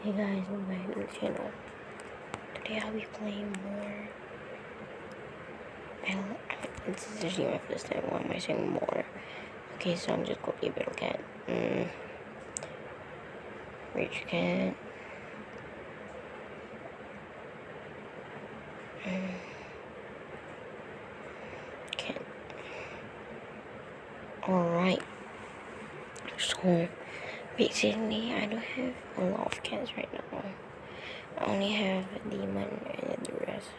Hey guys, welcome back to the channel. Today I'll be playing more Battle. This is actually my first time. Why am I saying more? Okay, so I'm just gonna be a Battle Cat. Rich Cat. Cat. Alright. So, basically, I don't have a lot of cats right now. I only have a demon and the rest.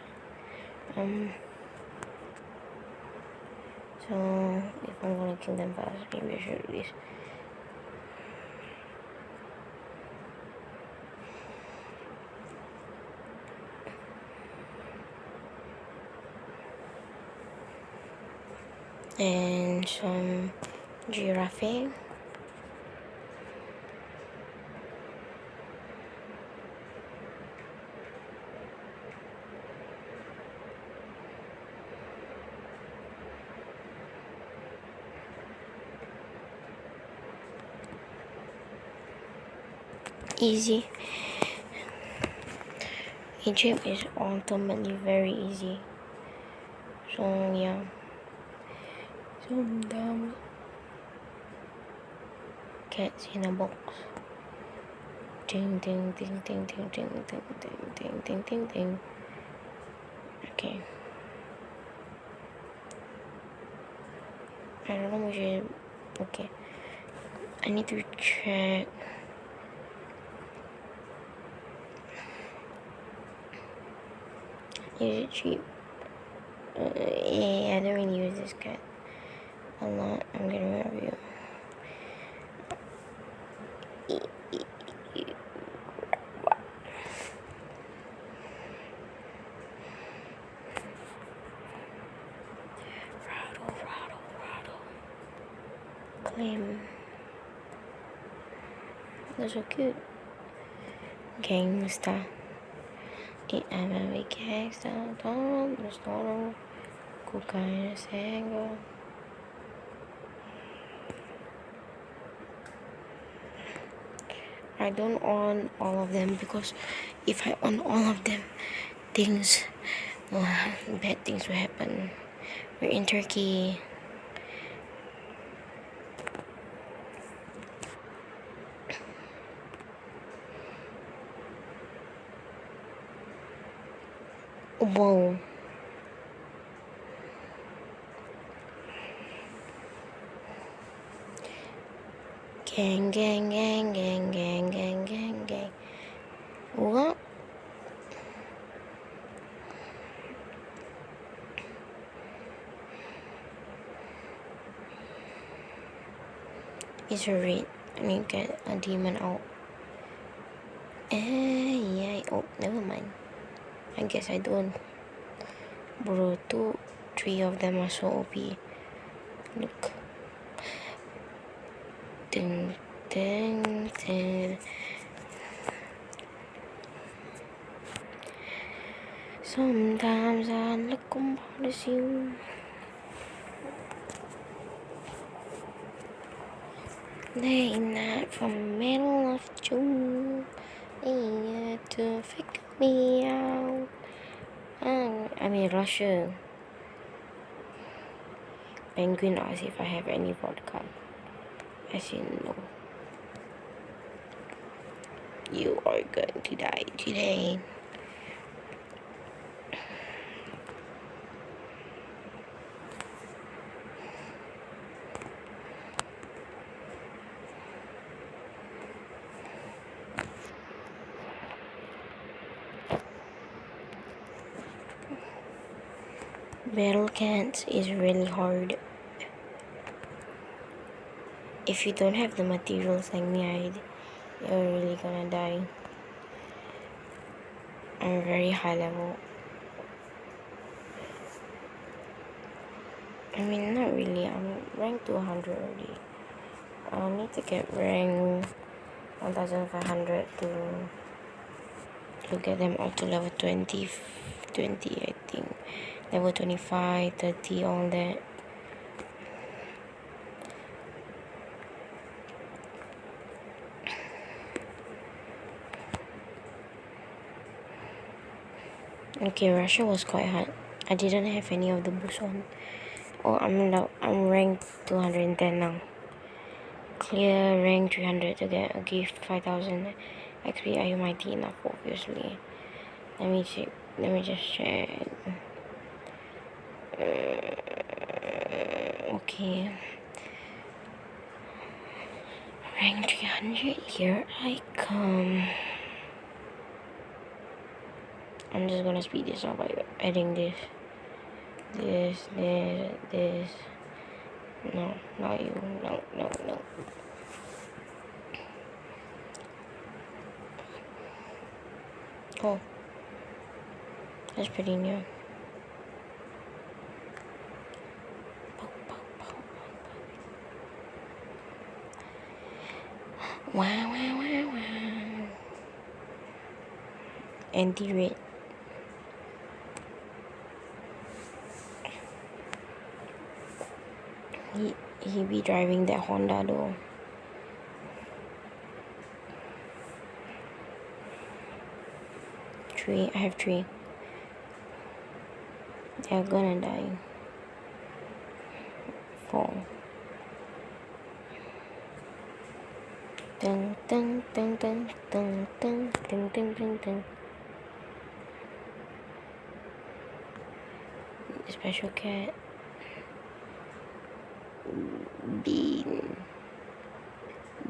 So, if I'm gonna kill them fast, maybe I should do this. And some giraffe. Easy. Egypt is ultimately very easy. So yeah. Some dumb cats in a box. Ding ding ding ding ding ding ding ding ding ding ding ding. Okay. I don't know which is okay. I need to check. Is it cheap? Yeah, I don't really use this cat a lot. I'm gonna review. Rattle. Claim. They're so cute. Gangsta. I'm a big gangsta. Don't restore. Cocaine sango. I don't own all of them because if I own all of them, bad things will happen. We're in Turkey. Whoa. Gang. What? It's a raid. I need to get a demon out. Yeah. Oh, never mind. I guess I don't. Bro, 3 of them are so OP. Look. Ding. Sometimes I look upon you. Late night from middle of June. Yeah, to figure me out. I'm in Russia. Penguin asks if I have any vodka. I said no. You are going to die today. Battle cats is really hard. If you don't have the materials like me, you're really gonna die. I'm very high level. I mean, not really. I'm rank 200 already. I need to get rank 1500 to get them up to level 20, I think. Level 25, 30, all that. Okay, Russia was quite hard. I didn't have any of the boost on. Oh, I'm ranked 210 now. Clear rank 300 to get a gift 5000 XP. Are you mighty enough? Obviously. Let me check. Let me just check. Okay. Rank 300. Here I come. I'm just gonna speed this up by adding this. No, not you. No. Oh, that's pretty new. Wow. Anti-red. He be driving that Honda though. I have 3. They're gonna die. 4. Dun. Special cat.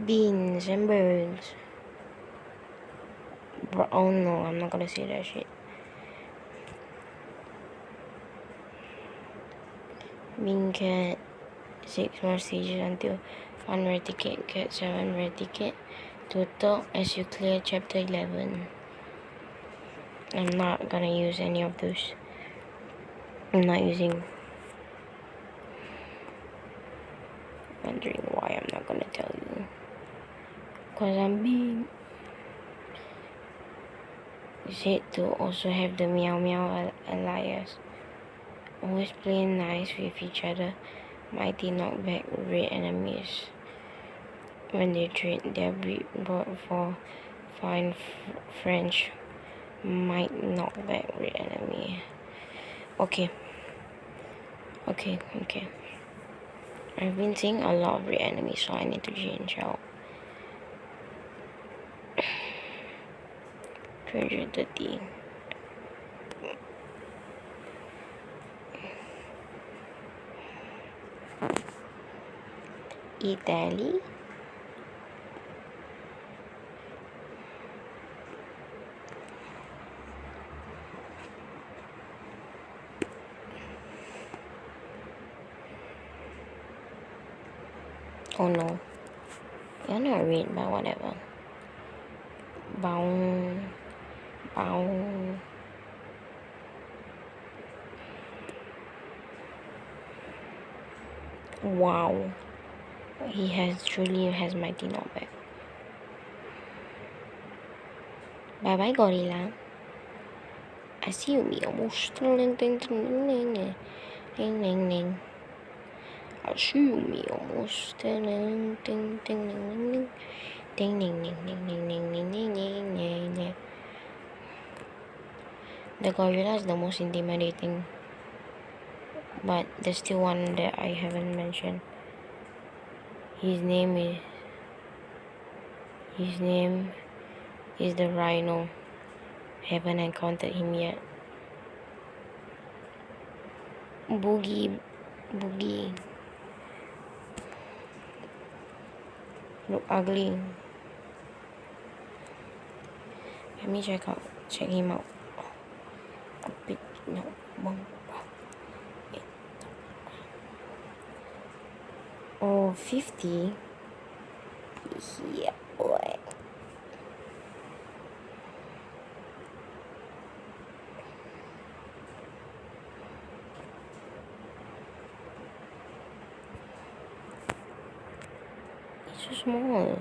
Beans and birds. Bro, oh no, I'm not gonna say that shit. Bean cat. 6 more stages until 1 rare ticket. Get 7 rare ticket. Total as you clear chapter 11. I'm not gonna use any of those. I'm not using. Wondering why I'm not gonna tell you. Cause I'm being. Said to also have the Meow Meow Alliance. Always playing nice with each other. Mighty knockback red enemies. When they trade their breed bought for fine French might knock back red enemy. Okay. I've been seeing a lot of red enemies, so I need to change out. 230. Italy. Oh no. You're not red, but whatever. Bow. Wow. He truly has mighty knockback. Bye bye, gorilla. I see you, me almost. I see you, me almost. The gorilla is the most intimidating, but there's still one that I haven't mentioned. His name is the rhino. Haven't encountered him yet. Boogie. Look ugly. Let me check him out. A bit, no, one. Oh, 50. Yeah, boy. It's so small.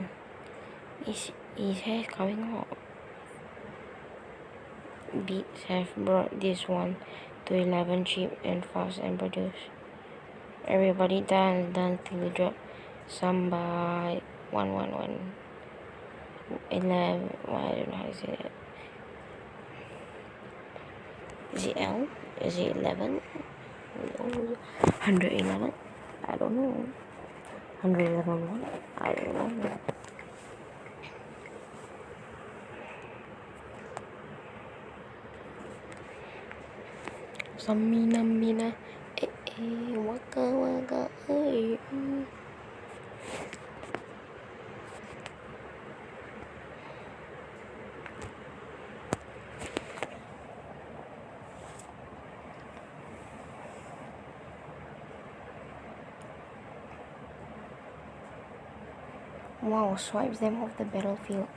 His hair is coming off. Beats have brought this one to 11 cheap and fast and produce. Everybody done till we drop some by 111 11. Well, I don't know how to say that. Is it L? Is it 11? No. 111? I don't know. 111 what? I don't know. Samina mina, waka waka, Wow, swipes them off the battlefield.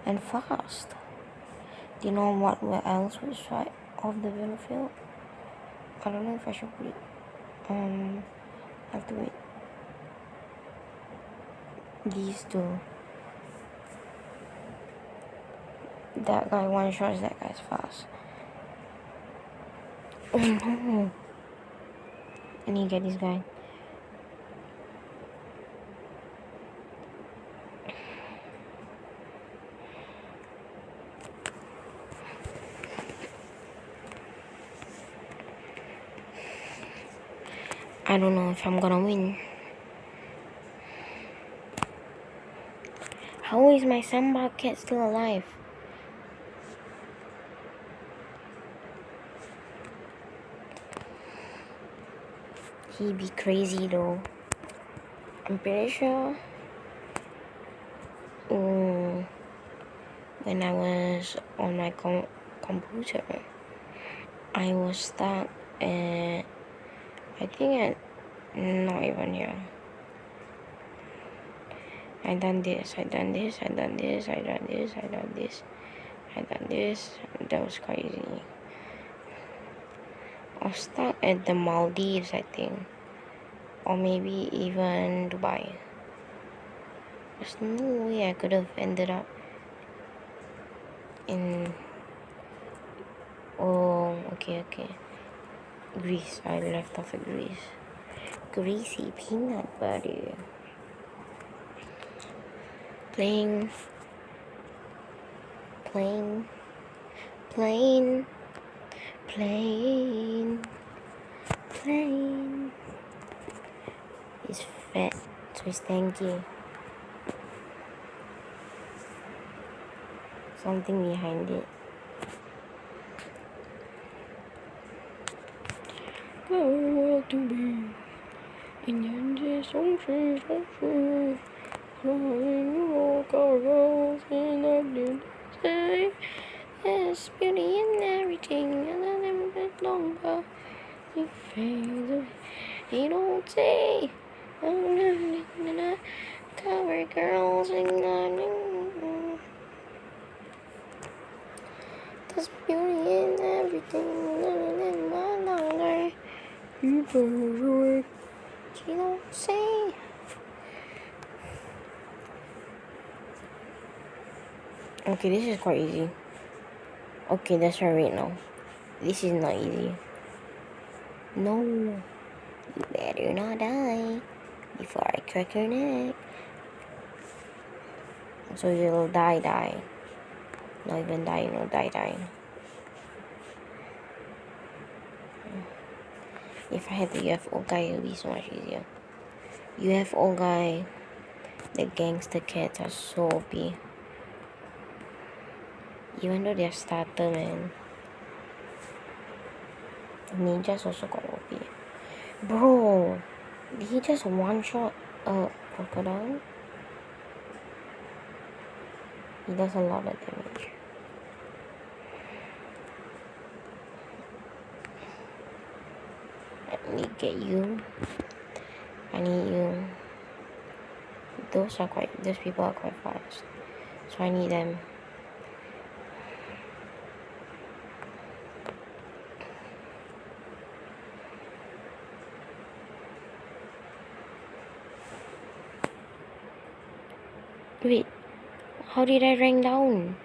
And fast. Do you know what else would swipe off the battlefield? I don't know if I should put it. I have to wait. These two. That guy one shots, that guy's fast. Oh no. I need to get this guy. I don't know if I'm gonna win. How is my Samba cat still alive? He be crazy though. I'm pretty sure when I was on my computer, I was stuck at, I think not even here. I done this. That was crazy. I was stuck at the Maldives, I think. Or maybe even Dubai. There's no way I could have ended up in... Oh, okay. Greece. I left off at Greece. Greasy peanut butter. Plane He's fat, so he's tanky. Something behind it. Oh, to be in the sunshine. There's beauty in everything, and I never bit longer. You fade, you don't say. Cover girls and there's beauty in everything, and no longer. You don't say. Okay, this is quite easy. Okay, that's right now. This is not easy. No. You better not die before I crack your neck. So you'll die. Not even die, die. If I had the UFO guy, it would be so much easier. UFO guy, the gangster cats are so OP. Even though they're starter, man. Ninjas also got OP. Bro, did he just one-shot a crocodile? He does a lot of damage. Let me get you. I need you. Those people are quite fast. So I need them. Wait, how did I rank down?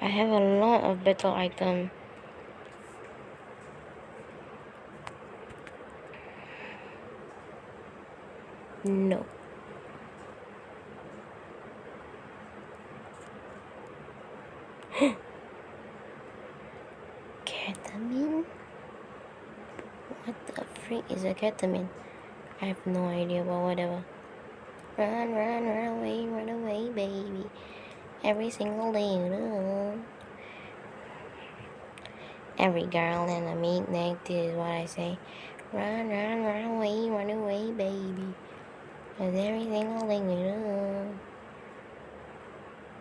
I have a lot of battle items. Ketamine? What the freak is a ketamine? I have no idea, but whatever. Run, run, run away, baby. Every single day, you know. Every girl in a midnight, this is what I say. Run, run, run away, baby. Cause every single day, you know.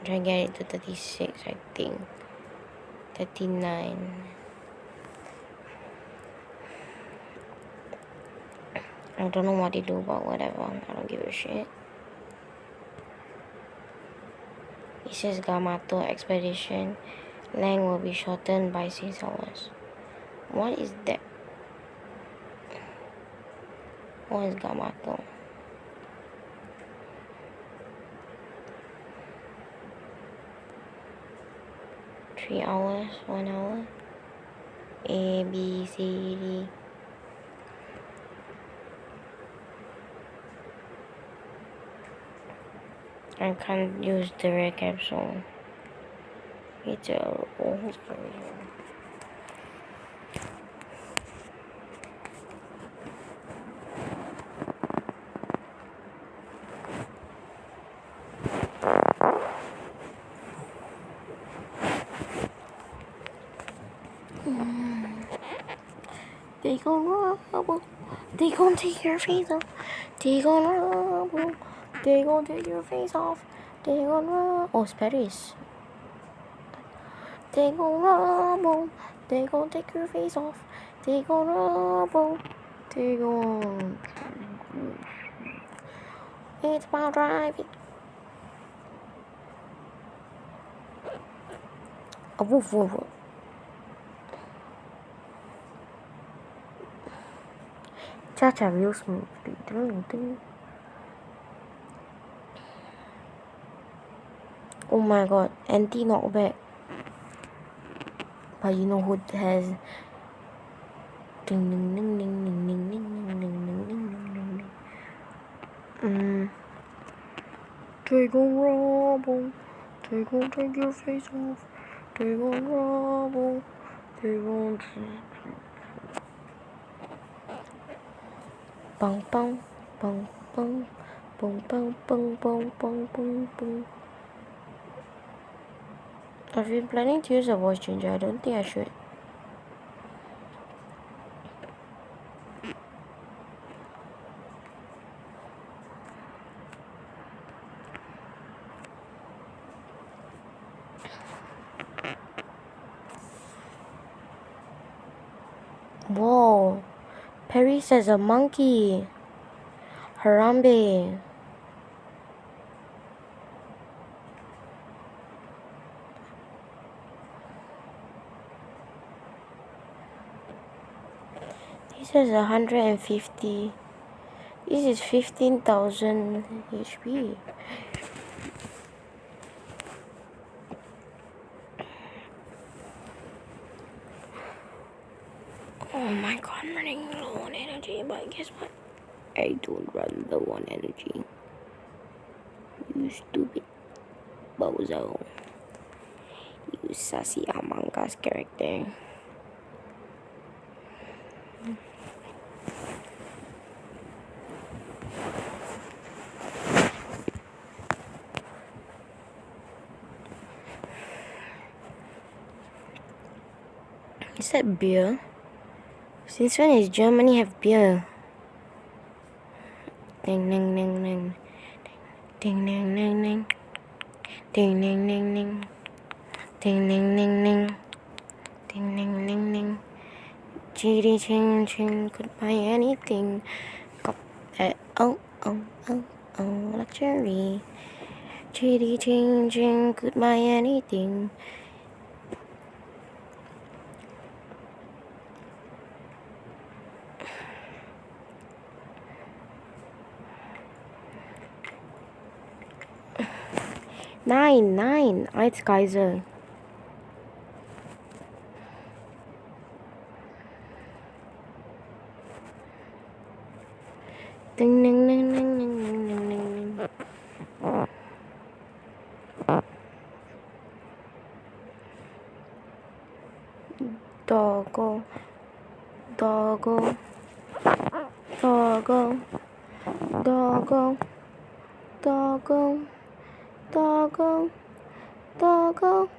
Try to get it to 36, I think. 39. I don't know what they do, but whatever. I don't give a shit. It says Gamato expedition length will be shortened by 6 hours. What is that? What is Gamato? Three hours, 1 hour. A, B, C, D. I can't use the rare capsule. It's a old version. They gon' rubble. They gon' take your face off. They gon' rubble. They gon' take your face off. They gon' rubble. Oh, it's Paris. They gon' rubble. They gon' take your face off. They gon' rubble. They gon'. It's about driving. A woof woof woof. Cha-cha real smooth. Oh my god, anti-knockback. But you know who has ding ding ding ding ding ding ding ding ding ding ding ding. They gon' rubble. They gon' take your face off. They gon' rubble. They gon' bang bang bang bang bang bang bang bang bang bang bang. I've been planning to use a voice changer. I don't think I should. Whoa, Perry says a monkey. Harambe. He says 150. This is 15,000 HP. Oh my god, I'm running low on energy, but guess what? I don't run low on energy. You stupid bozo. You sassy Among Us character. Is that beer? Since when does Germany have beer? Ding ding ding ding. Ding ding ding ding. Ding ding ding ding. Ding ding ding ding. Ding ding ding ding. Chitty ching ching could buy anything. Oh oh oh oh luxury. Chitty ching ching could buy anything. Nine. It's Kaiser. Ding ding ding ding ding ding ding ding. Doggo, doggo, doggo, doggo, doggo, doggo, doggo,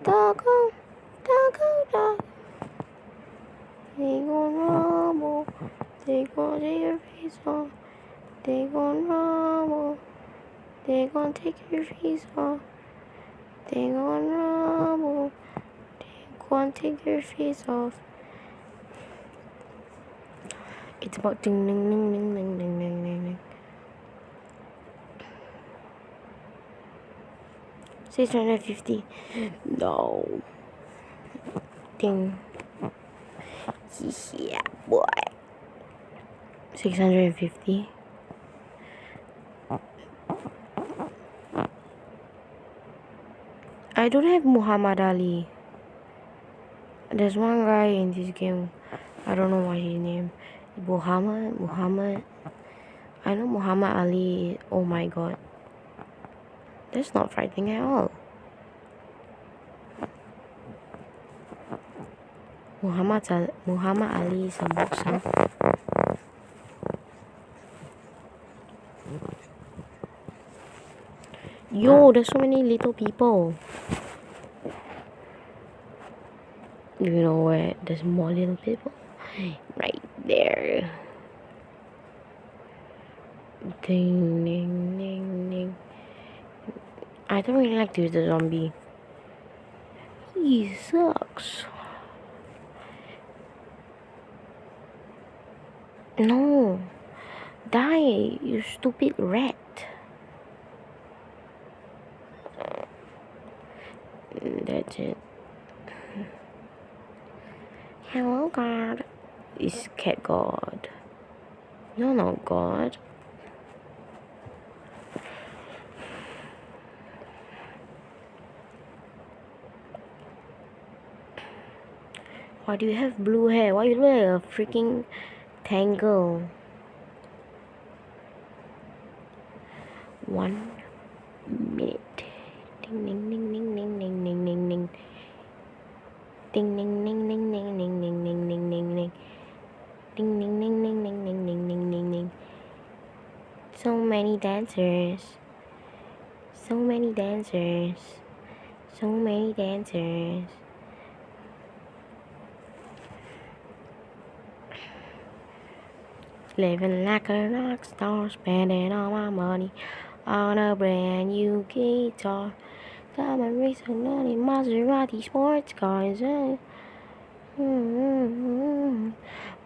doggo, doggo, dog. They gon' rumble, they gon' take your face off. They gon' rumble, they gon' take your face off. They gon' rumble, they gon' take your face off. It's about ding ding ding ding ding ding ding ding ding. 650. No. Ding. Yeah, boy. 650. I don't have Muhammad Ali. There's one guy in this game. I don't know what his name. Muhammad. I know Muhammad Ali. Oh my god. That's not frightening at all. Muhammad Ali is a boxer. Yo, there's so many little people. You know where there's more little people? Right there. Ding, ding, ding, ding. I don't really like to use the zombie. He sucks. No. Die, you stupid rat. That's it. Hello, God. It's cat God. No, no, God. Why do you have blue hair? Why you look like a freaking tangle? 1 minute. Ding ding ding ding ding ding ding ding ding. Ding ding ding ding ding ding ding ding ding ding ding. Ding ding ding ding ding ding ding ding ding ding. So many dancers. So many dancers. So many dancers. Living like a rock star, spending all my money on a brand new guitar. Diamond racing on a Maserati sports cars.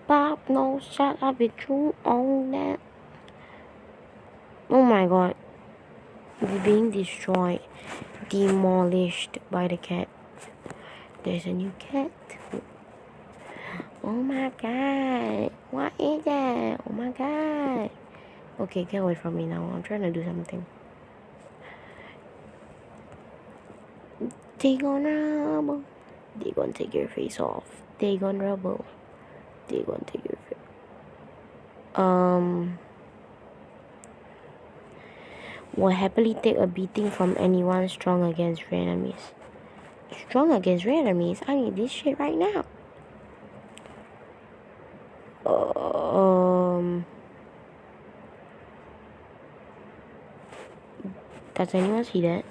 Pop no shot, I've been true on that. Oh my god. We're being destroyed, demolished by the cat. There's a new cat. Oh my god. What is that? Oh my god. Okay, get away from me now. I'm trying to do something. They gonna rumble. They gonna take your face off. They gonna rumble. They gonna take your face. Will happily take a beating from anyone strong against rare enemies. Strong against rare enemies? I need this shit right now. Does anyone see that?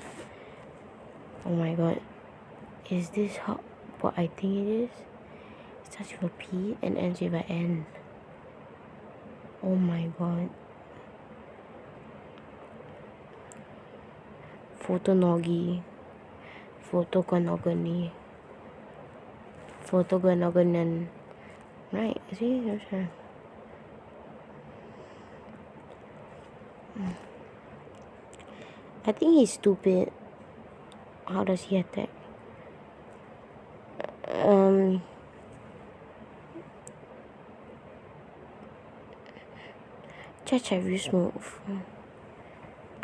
Oh my god. Is this how, what I think it is? It starts with a P and ends with an N. Oh my god. Photonogy. Photogonogony. Photogonogonan. Right, see? I think he's stupid. How does he attack? Cha-cha, you smooth.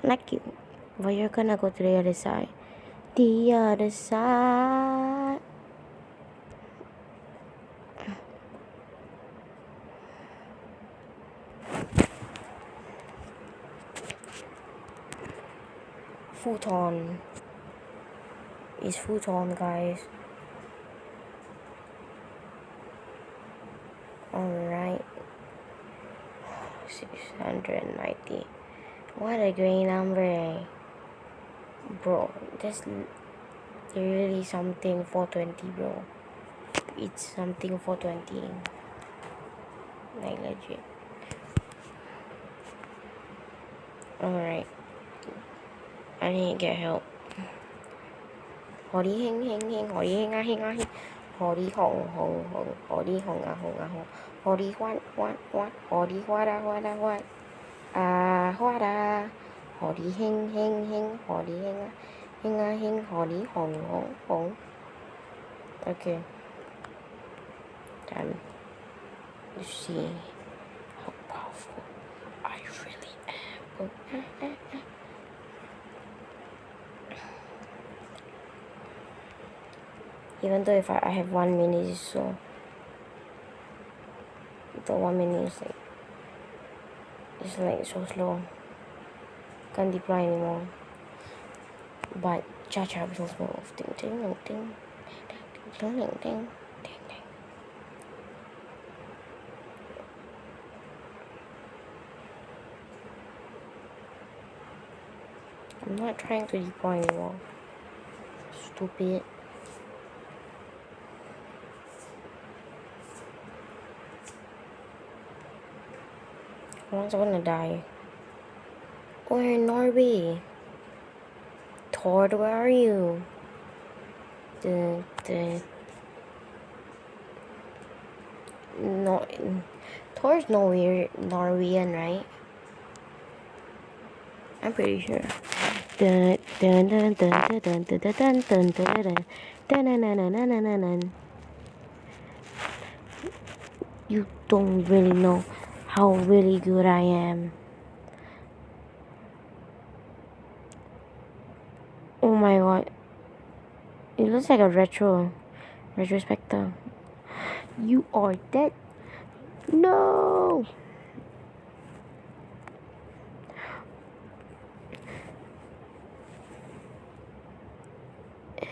I like you. But you're gonna go to the other side. The other side. Futon. It's futon, guys. Alright. 690. What a great number. Bro, that's really something 420, bro. It's something 420. Like legit. Alright. I need to get help. Hori hing hing hing, hori hing a hing a hing. Hori hong hong hong, hori hong a hong a hong. Hori what, hori wada wada what. Wada. Hori hing hing hing, hori hing a hing, hori hong hong hong. Okay. Done. You see how powerful I really am. Even though if I have 1 minute, so the 1 minute is like so slow. Can't deploy anymore. But Cha-Cha will move. Ding ding ding ding ding ding ding. I'm not trying to deploy anymore. Stupid. I'm gonna die. Oh, you're in Norway. Thor, where are you? No, Thor's Norwegian, right? I'm pretty sure. You don't really know how really good I am. Oh my god. It looks like a retrospective. You are dead. No.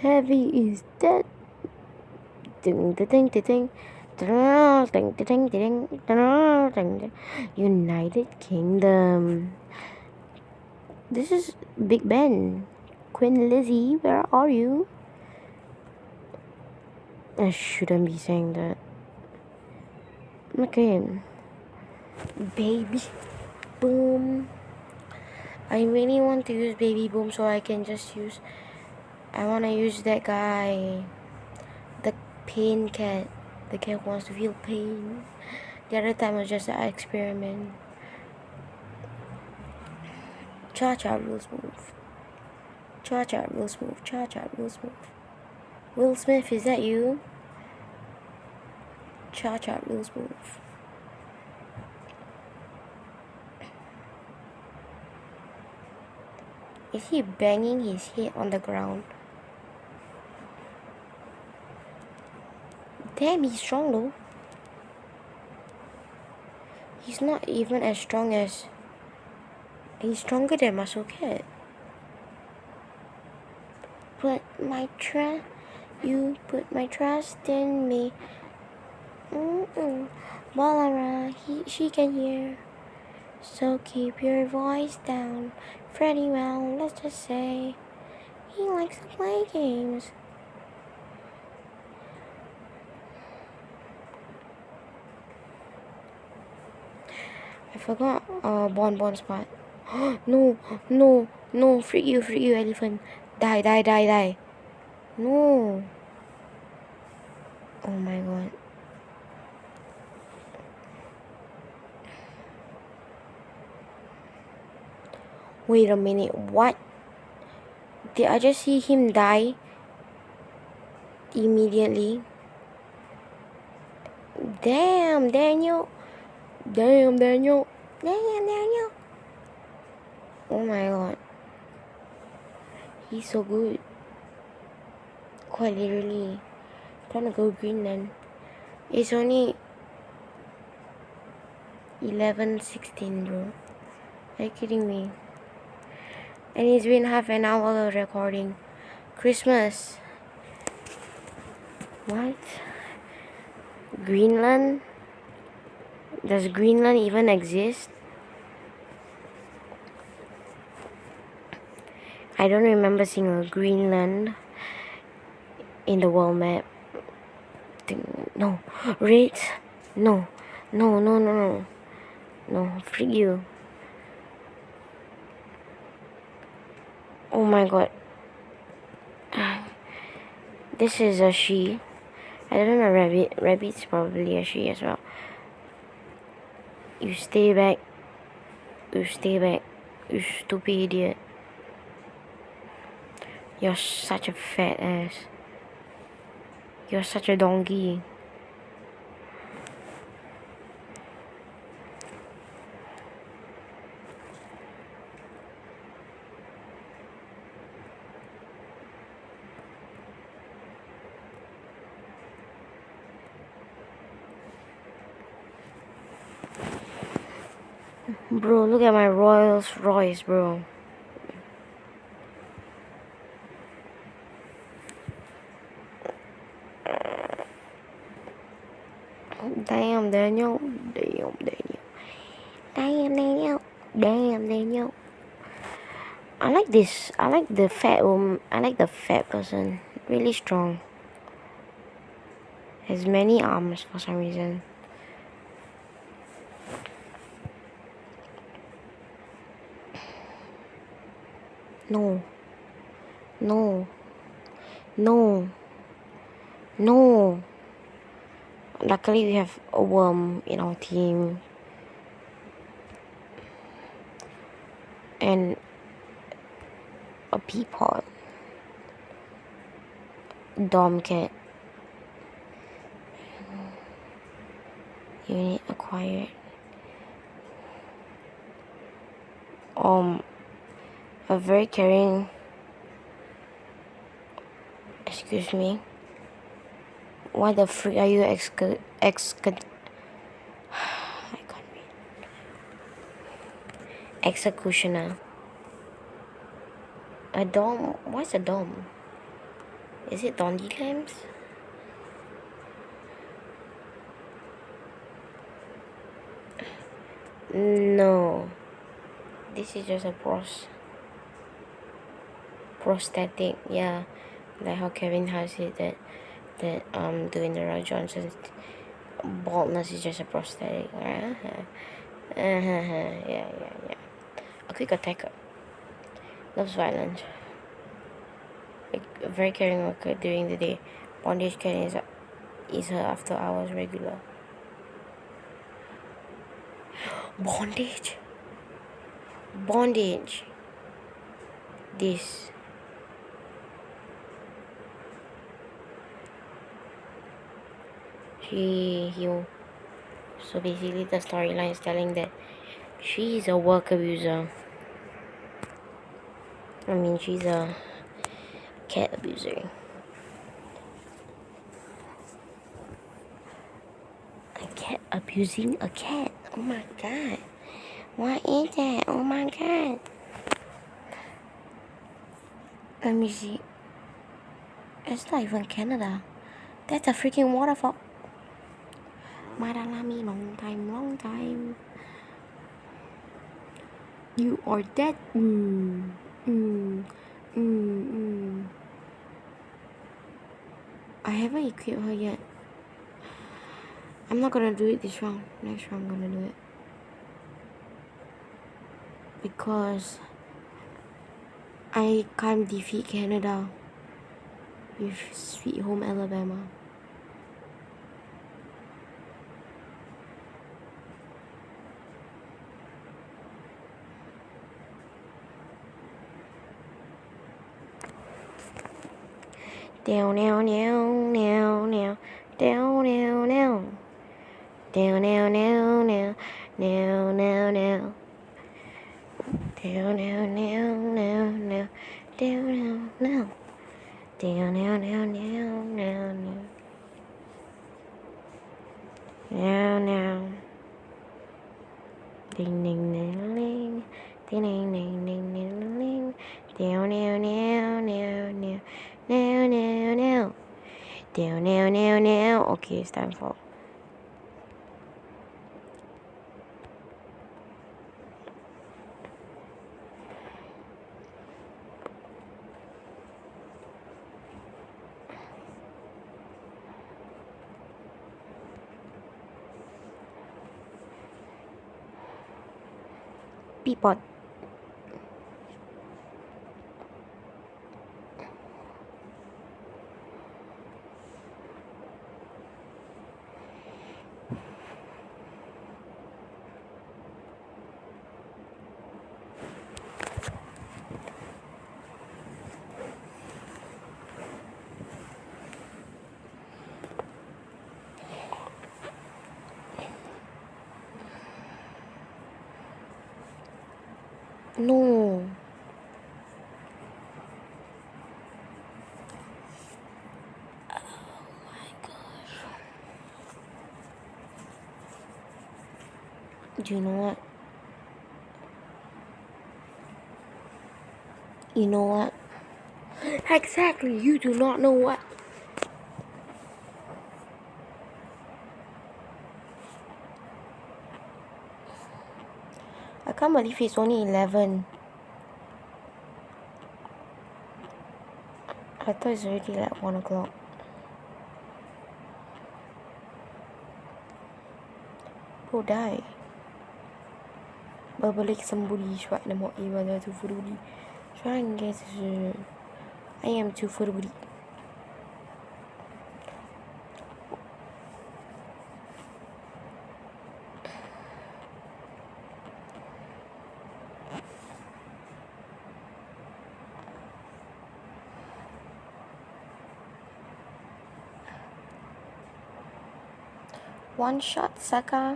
Heavy is dead. Ding ding ding ding. United Kingdom. This is Big Ben. Queen Lizzie, where are you? I shouldn't be saying that. Okay. Baby boom. I really want to use baby boom so I can just use. I want to use that guy. The pain cat. The cat wants to feel pain. The other time was just an experiment. Cha-Cha rules move. Cha-Cha rules move. Cha-Cha rules move. Will Smith, is that you? Cha-Cha rules move. Is he banging his head on the ground? Damn, he's strong though. He's not even as strong as... He's stronger than Muscle Cat. You put my trust in me. Balara, she can hear. So keep your voice down. Freddy, well, let's just say he likes to play games. I forgot Bon spot. No, freak you, elephant. Die. No. Oh my god. Wait a minute, what? Did I just see him die immediately? Damn, Daniel. Oh my god. He's so good. Quite literally. Trying to go Greenland. It's only 11:16, bro. Are you kidding me? And it's been half an hour of recording. Christmas. What? Greenland? Does Greenland even exist? I don't remember seeing a Greenland in the world map. No, raids. No, no, no, no, no. No, freak you. Oh my god. This is a she. I don't know, rabbit. Rabbit's probably a she as well. You stay back. You stay back. You stupid idiot. You're such a fat ass. You're such a donkey. Bro, look at my Rolls Royce, bro. Damn, Daniel. Damn, Daniel. Damn, Daniel. Damn, Daniel. I like this. I like the fat woman. I like the fat person. Really strong. Has many arms for some reason. No. No. No. No. Luckily we have a worm in our team. And a peapod. Dom cat. Unit acquired. A very caring. Excuse me. Why the frick are you I can't read. Executioner. A dom? What's a dom? Is it Donkey Clams? No. This is just a prosthetic, yeah. Like how Kevin Hart said that doing the Rock Johnson's baldness is just a prosthetic. Yeah. A quick attacker. Loves violence. A very caring worker during the day. Bondage can is her after hours regular. Bondage. This. So basically the storyline is telling that she is a work abuser. I mean, she's a cat abuser. A cat abusing a cat. Oh my god. What is that? Oh my god. Let me see. It's not even Canada. That's a freaking waterfall. Madalami, long time. You are dead. I haven't equipped her yet. I'm not gonna do it this round. Next round I'm gonna do it. Because I can't defeat Canada with Sweet Home Alabama. Down. Ding ding ding ding ding ding ding ding ding ding now. Okay, it's time for teapot. No. Do you know what? You know what? Exactly, you do not know what. I can't believe it's only 11. I thought it's already like 1 o'clock. Bro, die. Berbalik sembunyi suat nama ibadah tu furuli. Trying to get I am too furuli. One shot, sucker.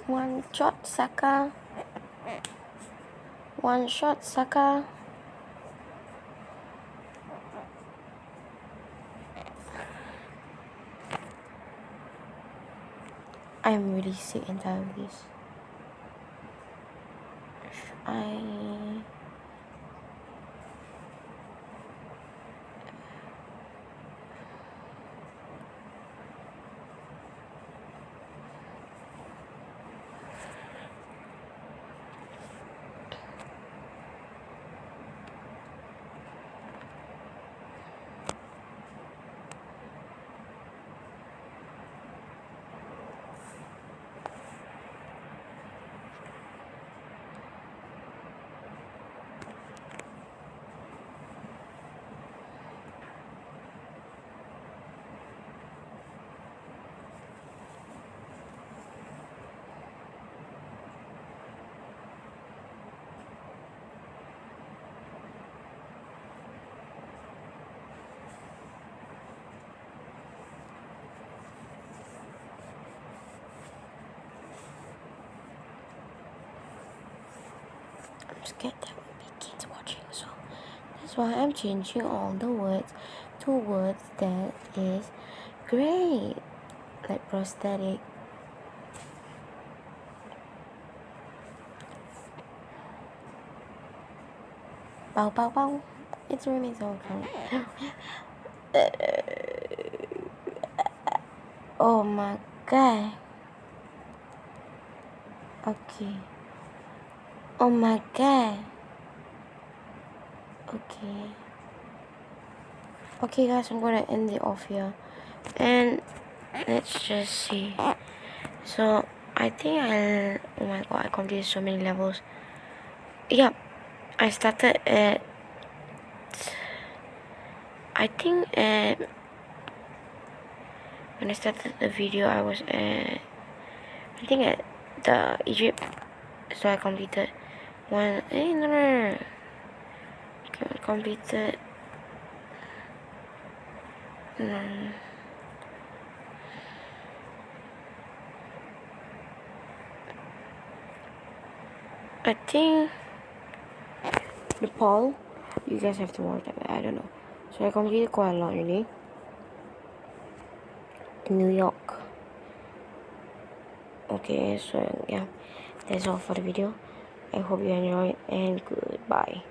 One shot, sucker. One shot, sucker. I'm really sick and tired of this. I'm scared there will be kids watching, so that's why I'm changing all the words to words that is great, like prosthetic. Bow bow bow. It's really so cool. Oh my god. Okay. Oh my god. Okay guys, I'm gonna end it off here. And let's just see. So I think oh my god, I completed so many levels. Yeah, I started at when I started the video I was at the Egypt. So I completed one. No. Completed. No. I think Nepal. You guys have to watch that. I don't know. So I completed quite a lot really. In New York. Okay, so yeah, that's all for the video. I hope you enjoyed and goodbye.